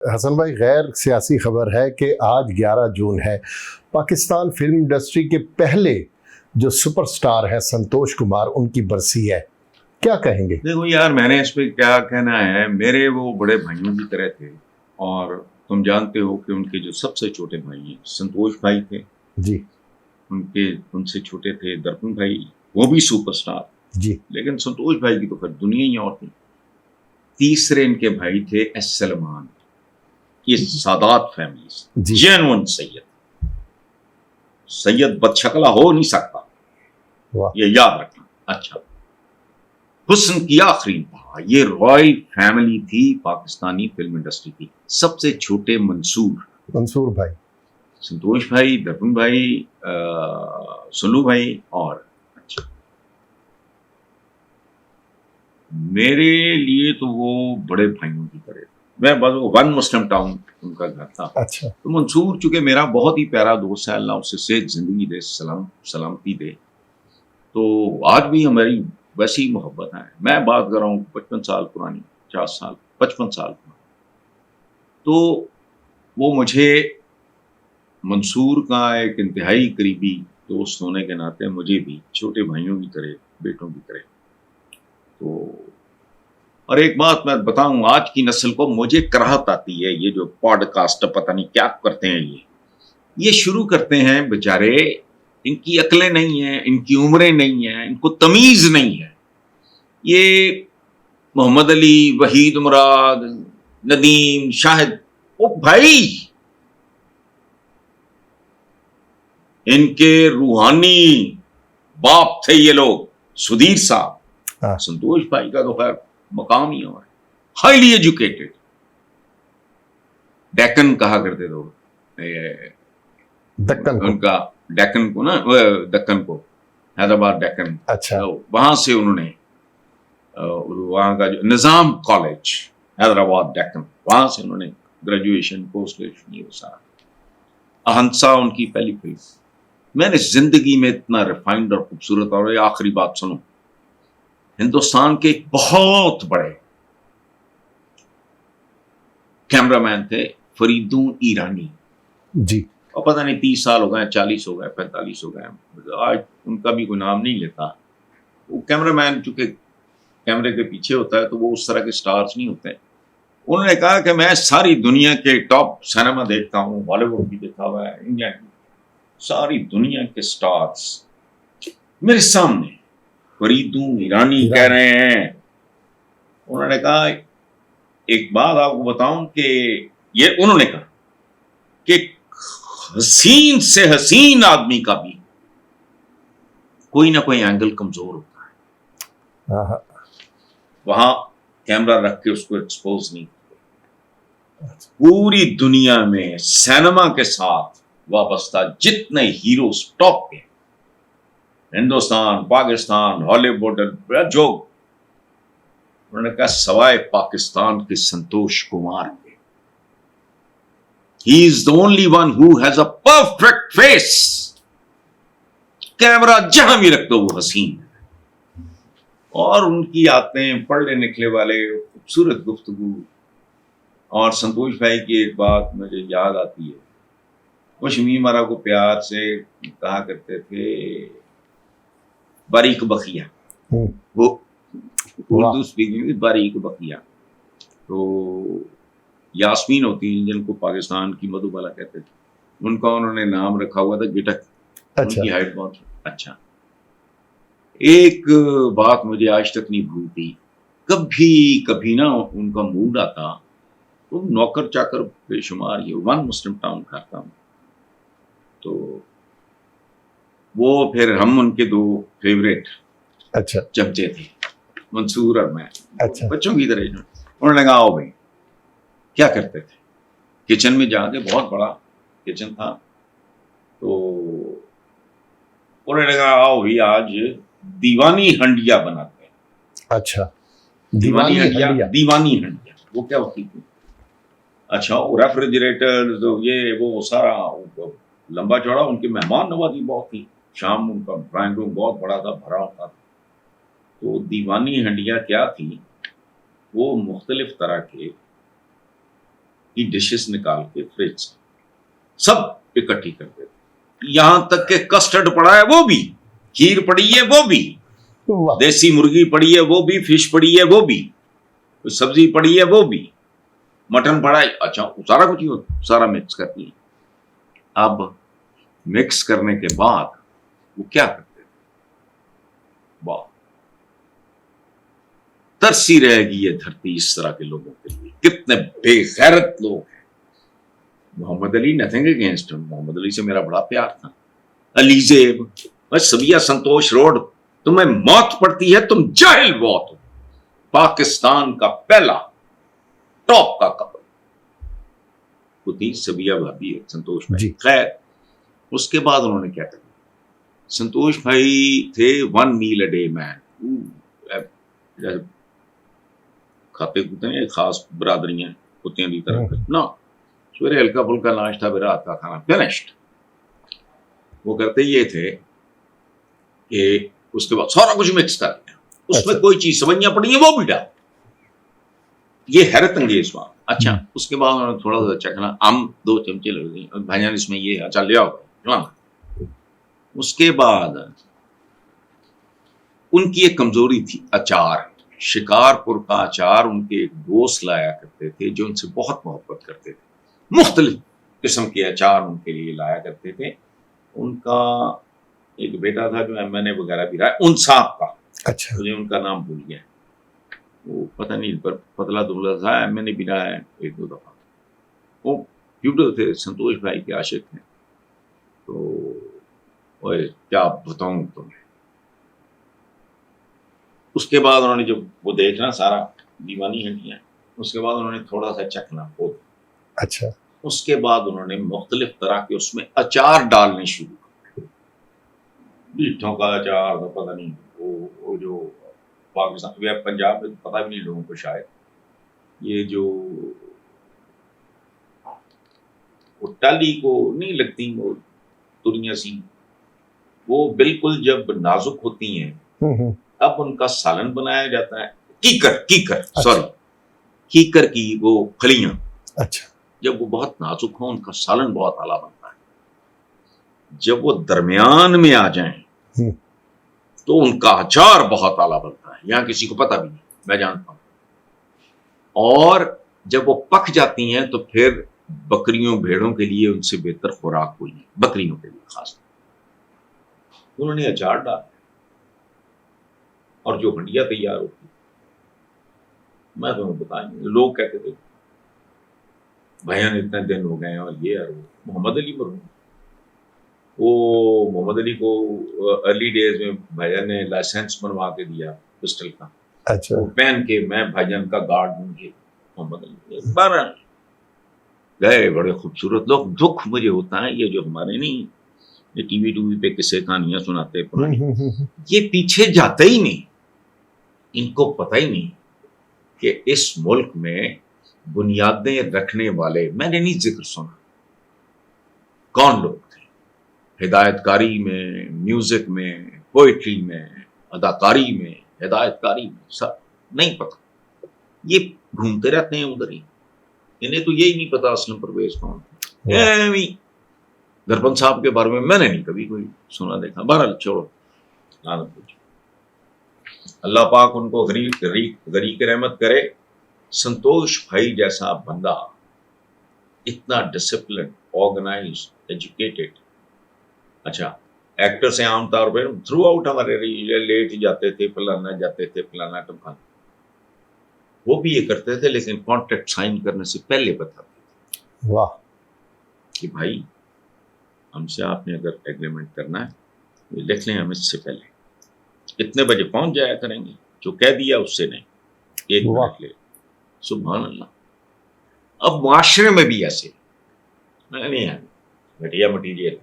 हसन भाई, गैर सियासी खबर है कि आज 11 जून है। पाकिस्तान फिल्म इंडस्ट्री के पहले जो सुपरस्टार है संतोष कुमार, उनकी बरसी है, क्या कहेंगे? देखो यार, मैंने इस पे क्या कहना है। मेरे वो बड़े भाइयों की तरह थे, और तुम जानते हो कि उनके जो सबसे छोटे भाई हैं संतोष भाई थे, जी उनसे छोटे थे दर्पण भाई, वो भी सुपरस्टार। जी लेकिन संतोष भाई की तो फिर दुनिया ही और थी। तीसरे इनके भाई थे एस सलमान, ये सादात फैमिली, जी जेनुइन सैयद बदशकला हो नहीं सकता, वाह, ये याद रखना। अच्छा, हुस्न की आखिरी इंतहा, ये रॉयल फैमिली थी पाकिस्तानी फिल्म इंडस्ट्री की। सबसे छोटे मंसूर भाई, संतोष भाई, दर्पण भाई, सुल्लू भाई, और अच्छा, मेरे लिए तो वो बड़े भाइयों की तरह। मैं बस वन मुस्लिम टाउन उनका घर था। अच्छा, तो मंसूर चूंकि मेरा बहुत ही प्यारा दोस्त है, अल्लाह उसे सेहत जिंदगी दे, सलामती दे, तो आज भी हमारी वैसी मोहब्बत है। मैं बात कर रहा हूँ 55 साल पुरानी, 50 साल, 55 साल पुरानी। तो वो मुझे, मंसूर का एक इंतहाई करीबी दोस्त होने के नाते मुझे भी छोटे भाइयों की तरह, बेटों की तरह। तो और एक बात मैं बताऊं, आज की नस्ल को मुझे कराहत आती है, ये जो पॉडकास्ट पता नहीं क्या करते हैं, ये शुरू करते हैं बेचारे, इनकी अकलें नहीं है, इनकी उम्रें नहीं है, इनको तमीज नहीं है। ये मोहम्मद अली, वहीद मुराद, नदीम, शाहिद, ओ भाई, इनके रूहानी बाप थे ये लोग। सुधीर साहब, हाँ, संतोष भाई का तो खैर मकाम ही और हाईली एजुकेटेड, डेक्कन कहा करते थे वो, दक्कन को, उनका डेक्कन को ना, दक्कन को, हैदराबाद डेक्कन, अच्छा, तो वहां से उन्होंने वहां का जो निजाम कॉलेज हैदराबाद डेक्कन, वहां से उन्होंने ग्रेजुएशन, पोस्ट ग्रेजुएशन, ये सारा। अहंसा उनकी पहली फिल्म। मैंने जिंदगी में इतना रिफाइंड और खूबसूरत, और ये आखिरी बात सुनो, हिंदुस्तान के एक बहुत बड़े कैमरामैन थे फरीदून ईरानी, जी, और पता नहीं 30 साल हो गए, 40 हो गए, 45 हो गए, आज उनका भी कोई नाम नहीं लेता। वो कैमरामैन चूंकि कैमरे के पीछे होता है, तो वो उस तरह के स्टार्स नहीं होते। उन्होंने कहा कि मैं सारी दुनिया के टॉप सिनेमा देखता हूँ, बॉलीवुड भी देखा हुआ है, इंडिया की, सारी दुनिया के स्टार्स मेरे सामने फरीदून ईरानी कह रहे हैं। उन्होंने कहा, एक बात आपको बताऊं कि ये, उन्होंने कहा कि हसीन से हसीन आदमी का भी कोई ना कोई एंगल कमजोर होता है, हाँ, वहां कैमरा रख के उसको एक्सपोज नहीं करते। पूरी दुनिया में सिनेमा के साथ वाबस्ता जितने हीरोज टॉप के, हिंदुस्तान, पाकिस्तान, हॉलीवुड, जो, उन्होंने कहा सवाए पाकिस्तान के संतोष कुमार के, he is the only one who has a perfect face, camera जहां भी रख दो वो हसीन है। और उनकी आतें, पढ़ने निकले वाले, खूबसूरत गुफ्तगू। और संतोष भाई की एक बात मुझे याद आती है, वो शमीम आरा को प्यार से कहा करते थे बारीक बखिया, वो उर्दू स्पीकिंग, बारीक बखिया। तो यास्मीन होती है जिनको पाकिस्तान की मधुबाला कहते थे, उनका उन्होंने नाम रखा हुआ था गिटक। अच्छा, उनकी हाइट बहुत अच्छा। एक बात मुझे आज तक नहीं भूलती, कभी कभी ना उनका मूड आता तो नौकर चाकर बेशुमार, ये वन मुस्लिम टाउन खाता हूँ, तो वो फिर हम उनके दो फेवरेट अच्छा, चमचे थे, मंसूर और मैं, अच्छा, बच्चों की तरह। उन्होंने कहा, आओ भाई, क्या करते थे, किचन में जाके, बहुत बड़ा किचन था, तो उन्होंने कहा, आओ भाई आज दीवानी हंडिया बनाते हैं। अच्छा, दीवानी हंडिया, हंडिया, दीवानी हंडिया वो क्या होती थी? अच्छा, वो रेफ्रिजरेटर, तो ये वो सारा लंबा चौड़ा, उनकी मेहमान नवाजी बहुत थी। शाम उनका ड्राइंग रूम बहुत बड़ा था, भरा होता था। तो दीवानी हंडिया क्या थी, वो मुख्तलिफ तरह के की डिशेस निकाल के फ्रिज से सब इकट्ठी कर देते, यहां तक के कस्टर्ड पड़ा है वो भी, खीर पड़ी है वो भी, वाह, देसी मुर्गी पड़ी है वो भी, फिश पड़ी है वो भी, कोई सब्जी पड़ी है वो भी, मटन पड़ा है, अच्छा सारा कुछ ही सारा मिक्स कर दिया। अब मिक्स करने के बाद वो क्या करते थे, वाह, तरसी रहेगी ये धरती इस तरह के लोगों के लिए, कितने बेगैरत लोग हैं। मोहम्मद अली नथिंग अगेंस्ट, मोहम्मद अली से मेरा बड़ा प्यार था, अलीजेब, सबिया संतोष रोड, तुम्हें मौत पड़ती है, तुम जाहिल बहुत हो। पाकिस्तान का पहला टॉप का कपल वो थी सबिया भाभी, संतोष भाई। खैर उसके बाद उन्होंने क्या किया, संतोष भाई थे 1 मील अ डे मैन, खाते कूते हैं खास बरादरियां कुत्तियां की तरह ना, सवेरे हल्का फुल्का नाश्ता, फिर रात का खाना, फिनिश्ड। वो करते ये थे कि उसके बाद सारा कुछ मिक्स कर दिया, उसमें कोई चीज सवैयां पड़ी है वो भी डाल, ये हैरत अंगेज बात। अच्छा उसके बाद उन्होंने थोड़ा सा चखना, आम 2 चमचे लग गए, भाईजान इसमें ये अच्छा ले आओ खिलाना। उसके बाद उनकी एक कमजोरी थी अचार, शिकारपुर का अचार उनके एक दोस्त लाया करते थे जो उनसे बहुत मोहब्बत करते थे, मुख्तलिफ किस्म के अचार उनके लिए लाया करते थे। उनका एक बेटा था जो MNA वगैरह भी रहा, उन साहब का, अच्छा, मुझे उनका नाम भूल गया, वो पता नहीं, पर पतला दुबला था, MNA भी रहा है 1-2 दफा। वो ट्यूटर थे, संतोष भाई के आशिक थे। तो ओए क्या बताऊं तुम्हें, उसके बाद उन्होंने जब वो देखना सारा दीवानी हड्डियां, उसके बाद उन्होंने थोड़ा सा चखना खुद, अच्छा, उसके बाद उन्होंने मुख्तलिफ तरह के उसमें अचार डालने शुरू कर, बीठों का अचार, तो पता नहीं वो जो पाकिस्तान या पंजाब में पता भी नहीं लोगों को शायद, ये जो वो टाली को नहीं लगती वो तुरियां सी, वो बिल्कुल जब नाजुक होती हैं अब उनका सालन बनाया जाता है, कीकर सॉरी, कीकर की वो फलियां, अच्छा, जब वो बहुत नाजुक हो उनका सालन बहुत आला बनता है। जब वो दरमियान में आ जाएं तो उनका अचार बहुत आला बनता है, यहाँ किसी को पता भी नहीं, मैं जानता हूं। और जब वो पक जाती हैं तो फिर बकरियों भेड़ों के लिए उनसे बेहतर खुराक हुई है, बकरियों के लिए खास। उन्होंने अचार डाला और जो हंडिया तैयार होती, मैं तुम्हें बताएंगे, लोग कहते थे भैया इतने दिन हो गए और ये और मोहम्मद अली मरहूम, वो मोहम्मद अली को अर्ली डेज में भाईजान ने लाइसेंस बनवा के दिया पिस्टल का, अच्छा, वो पहन के मैं भाईजान का गार्ड बन के मोहम्मद अली 12 गए, बड़े खूबसूरत लोग। दुख मुझे होता है ये जो हमारे नहीं ये टीवी पे किस्से कहानियां सुनाते पुरानी, ये पीछे जाते ही नहीं, इनको पता ही नहीं कि इस मुल्क में बुनियादें रखने वाले, मैंने नहीं जिक्र सुना कौन लोग थे, हिदायतकारी में, म्यूजिक में, पोइट्री में, अदाकारी में, हिदायतकारी में, सब नहीं पता, ये घूमते रहते हैं उधर ही, इन्हें तो यही नहीं पता असलम परवेज कौन। दरपन साहब के बारे में मैंने नहीं कभी कोई सुना देखा, बहरहाल छोड़ो, अल्लाह पाक उनको गरीक रहमत करे। संतोष भाई जैसा बंदा, इतना डिसिप्लिन, ऑर्गेनाइज्ड, एजुकेटेड। अच्छा एक्टर से आमतौर पर थ्रू आउट हमारे लेट जाते थे, फलाना जाते थे, फलाना टमकाना, वो भी ये करते थे, लेकिन कॉन्ट्रैक्ट साइन करने से पहले बताते थे, वाह, कि भाई हमसे आपने अगर एग्रीमेंट करना है तो लिख लें, हम इससे पहले इतने बजे पहुंच जाया करेंगे, जो कह दिया उससे नहीं, 1 मिनट ले। सुभान अल्लाह। अब मुआशरे में भी ऐसे नहीं है, घटिया मटीरियल